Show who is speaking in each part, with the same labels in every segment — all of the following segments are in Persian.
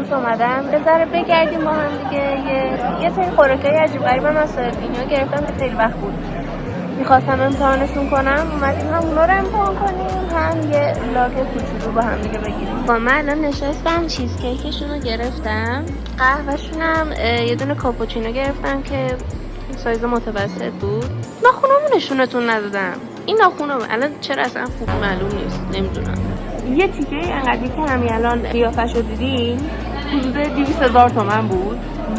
Speaker 1: امروز اومدم یه ذره بگردیم با هم دیگه. یه سری خوراکای عجیب غریب هم از سردینیا گرفتم که خیلی وقت بود میخواستم امتحانشون کنم. اومدیم هم اونا رو امتحان کنیم، هم یه لاک کوچولو با هم دیگه بگیریم. با من الان نشستم چیز کیکشون رو گرفتم، قهوهشون هم یه دونه کاپوچینو گرفتم که سایز متوسط بود. ناخونامو نشونتون ندادم. این ناخونامو الان چرا اصلا خوب معلوم نیست، نمیدونم. یه تیکه انقدری که همین الان قیافش رو دیدین حدود 200,000 تومن بود،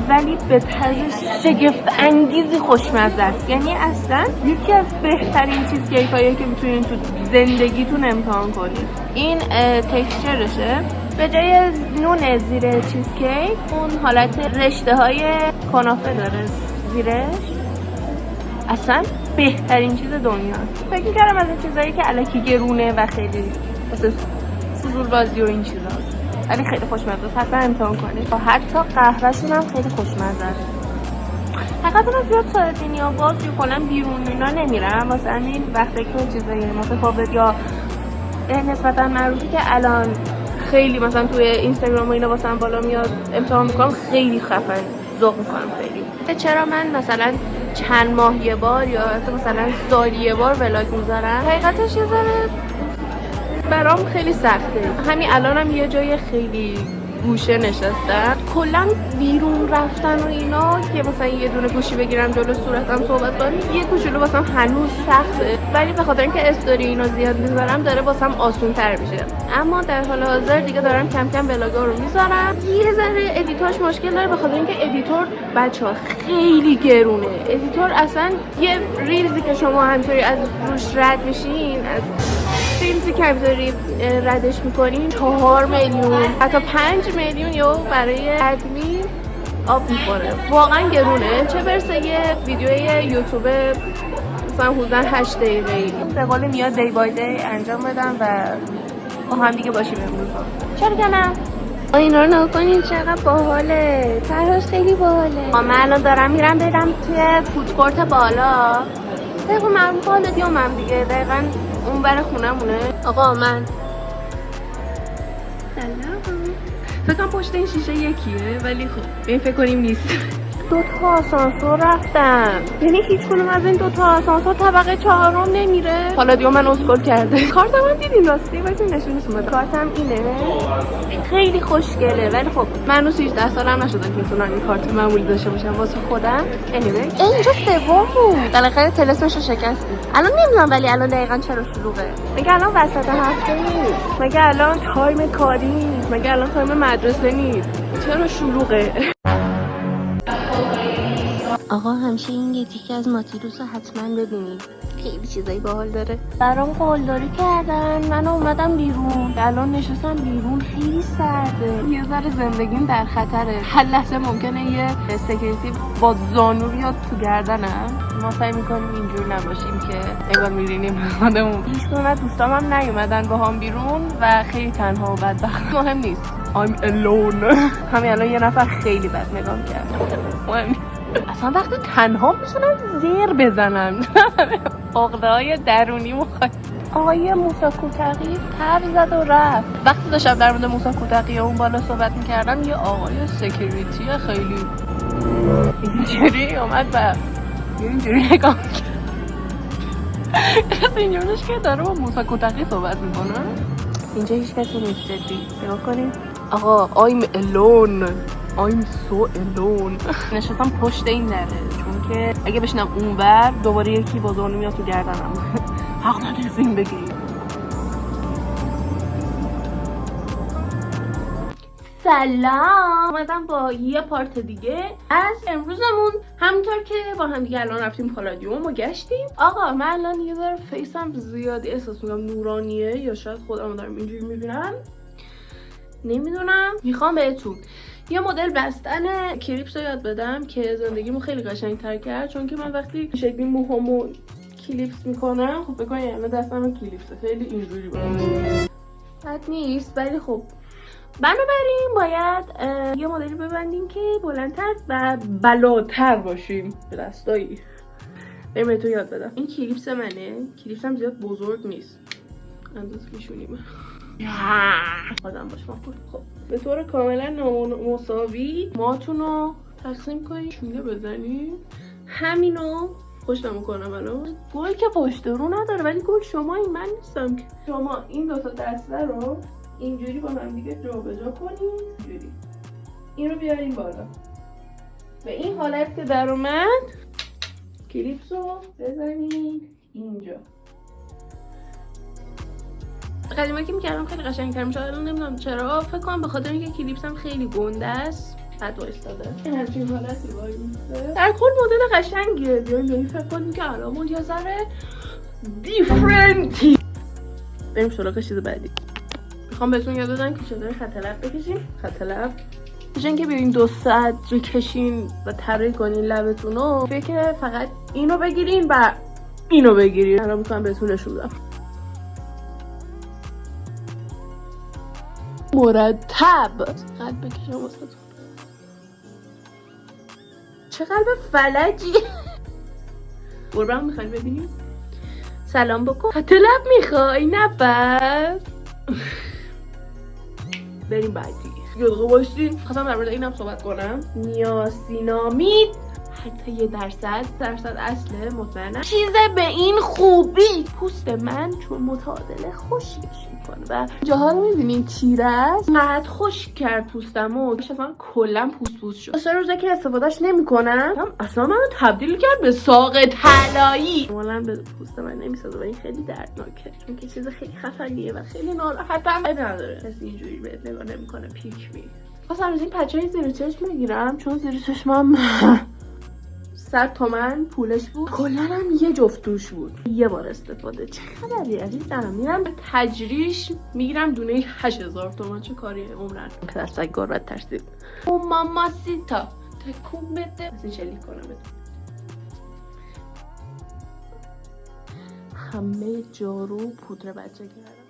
Speaker 1: ولی به طرز شگفت انگیزی خوشمزه است. یعنی اصلا یکی از بهترین چیز کیکایی که میتونین تو زندگیتون امتحان کنید. این تکسچرشه، به جای نون زیر چیز کیک اون حالت رشته های کنافه داره زیرش. اصلا بهترین چیز دنیاست. فکر می‌کردم از این چیزایی که الکی گرونه و خیلی واسه فضول بازی و این چیزاست، ولی خیلی خوشمزه است. حتما امتحان کنید. حتی قهوه‌شون هم خیلی خوشمزه است. حقیقتا من زیاد سردینیا باز کلا بیرون اینا نمیرم، واسه همین وقتی که چیزای متفاوت یا نسبتا معروفی که الان خیلی مثلا توی اینستاگرام و اینا واسم بالا میاد امتحان میکنم، خیلی خفن ذوق میکنم خیلی. چرا من مثلا چند ماه یه بار یا مثلا سالی یه بار ولاگ میذارم؟ حقیقتش یه ذره برام خیلی سخته. همین الانم یه جای خیلی گوشه نشستم. کلا بیرون رفتن و اینا که مثلا یه دونه گوشی بگیرم جلو صورتم صحبت کنم یه کوچولو واسم هنوز سخته، ولی به خاطر اینکه استوری اینا زیاد میذارم داره واسم آسون تر میشه. اما در حال حاضر دیگه دارم کم کم ولاگا رو میذارم. یه ذره ادیتاش مشکل داره به خاطر اینکه ادیتور بچه‌ها خیلی گرونه. ادیتور اصلا یه ریلزی که شما همینطوری از روش رد میشین، از ریلزی که همینطوری ردش میکنین 4 میلیون حتی 5 میلیون یا برای ادمین آب میخوره. واقعا گرونه، چه برسه یه ویدیوی یوتیوب مثلا حدودا 8 دقیقه ای. به قول میاد دی بای دی انجام بدم و با هم دیگه باشیم امروز. چرا که نه؟ اینا رو نکنین چقدر باحاله. طرحش خیلی باحاله. من الان دارم میرم توی فودکورت بالا. دقیقا من بالا دیومم دیگه، دقیقا اون بر خونمونه. آقا من سلام. فکر کنم پشت این شیشه یکیه، ولی خب این فکر کنیم نیست. 2 تا آسانسور رفتم، یعنی هیچ کدوم از این 2 تا آسانسور طبقه 4 نمیره. حالا دیگه من اسکول کرده. کارتم هم دیدین راستی، واسه نشونش اومد. کارتم اینه، خیلی خوشگله، ولی خب من هنوز 18 سالم نشدم که بتونم این کارت معمولی داشته باشم واسه خودم. anyway اینجا سوم بود. بالاخره طلسمش رو شکستیم. الان نمیدونم ولی الان دقیقاً چرا شلوغه. مگه الان وسط هفته نیست؟ مگه الان تایم کاری نیست؟ مگه الان تایم مدرسه نیست؟ چرا شلوغه؟ آقا همیشه این یه تیکه از ماتیروس رو حتما ببینید، خیلی چیزایی باحال داره. برام قلدری کردن، من اومدم بیرون. الان نشستم بیرون، خیلی سرده، یه ذره زندگیم در خطره. هر لحظه ممکنه یه سکیوریتی با زانو بیاد تو گردنم. ما سعی میکنیم اینجور نباشیم که انگار میرینیم خودمون. هیچ کدوم از دوستام هم نیومدن با هم بیرون و خیلی تنها و بدبخت. مهم نیست، I'm alone. همین الان یه نفر خیلی بد نگام کرد. مهم نیست. اصلا وقتی تنها میتونم زیر بزنم. عقده‌های درونی مخاطب. آقای موسی کوتقی تب زد و رفت. وقتی داشتم در مورد موسی کوتقی اون بالا صحبت میکردم یه آقای سکیوریتی خیلی اینجوری اومد و اینجوری نگاه کرد. کسی اینجورش که داره با موسی کوتقی صحبت میکنه. اینجا هیچ کسی نیست، جدی نگاه کنید. آقا I'm alone. I'm so alone. نشستم پشت این دره چون که اگه بشینم اونور دوباره یکی با زانو میاد تو گردنم. حق نداری فیلم بگیری. سلام، اومدم با یه پارت دیگه از امروزمون. همونطور که با هم دیگه الان رفتیم پالادیوم و گشتیم. آقا من الان یه ذره فیسم زیادی احساس میکنم نورانیه، یا شاید خودم دارم اینجوری میبینم، نمیدونم. میخوام بهتون یه مدل بستن کلیپس رو یاد بدم که زندگیمو خیلی قشنگ‌تر کرد، چون که من وقتی شکلی موهامو کلیپس میکنم خب بکنم الان دستم کلیپسه، خیلی اینجوری بد نیست، ولی خب بنابراین باید یه مدلی ببندیم که بلندتر و بلاتر باشیم به دستایی. بریم تو یاد بدم. این کلیپس منه، کلیپسم زیاد بزرگ نیست، اندازه میشونیم آدم باش ما. خب
Speaker 2: به طور کاملا نامساوی ماتونو تقسیم کنید، شونه بزنید. همینو پشتم میکنم الان. گل که پشت رو نداره ولی گل شما این، من نیستم که. شما این دوتا دسته رو اینجوری با هم دیگه جابجا کنید، اینجوری این رو بیارین بالا. به این حالت که در اومد کلیپس رو بزنید اینجا. قدیما که میکردم خیلی قشنگ‌تر میشد، الان نمیدونم چرا. فکر کنم به خاطر اینکه کلیپسم خیلی گنده است بعد وایستاده این همچین حالتی وای میسته. در کل مدل قشنگیه. بیایم فکر کنیم که الان یه ذره دیفرنتی. بریم سراغ چیز بعدی. میخوام بهتون یاد بدم که چطوری خط لب بکشین. خط لب بجن که بیاین 2 ساعت بکشین و طراحی کنین لبتون رو، فکر فقط اینو بگیرین و اینو بگیرین. الان میخوام بهتون نشون بدم. مرتب قلب بکشم واسه چه قلب فلجی. قربان میخوای ببینیم؟ سلام بکن. خط لب میخوای؟ نفس. بریم بعدی. یه دقیقه باشین. خواستم در مورد اینم صحبت کنم. نیاسینامید حتی 1% اصله، مطمئنم. چیزه به این خوبی پوست من چون متعادل خشکش میکنه و جاها رو میبینین تیره است، قد خشک کرد پوستمو. اصلا کلا پوست شد. اصلا روزه که استفادهش نمیکنم اصلا منو تبدیل کرد به ساق طلایی. کاملا به پوست من نمیسازه و این خیلی دردناکه چون که چیز خیلی خفنیه و خیلی ناراحتم. نداره کسی اینجوری بهت نگاه نمیکنه. پیک می خواستم از این پچهای زیر چشم بگیرم چون زیر چشمم 100 تومن پولش بود. کلا هم یه جفت توش بود. یه بار استفاده. چه خبری عزیزم؟ میرم به تجریش میگیرم دونه 8000 تومن. چه کاریه عمرن. پدر سگ گربت ترسید. او ماماسیتا تکون بده. از این شلیک کنم بده. همه جارو پودر بچه کردم.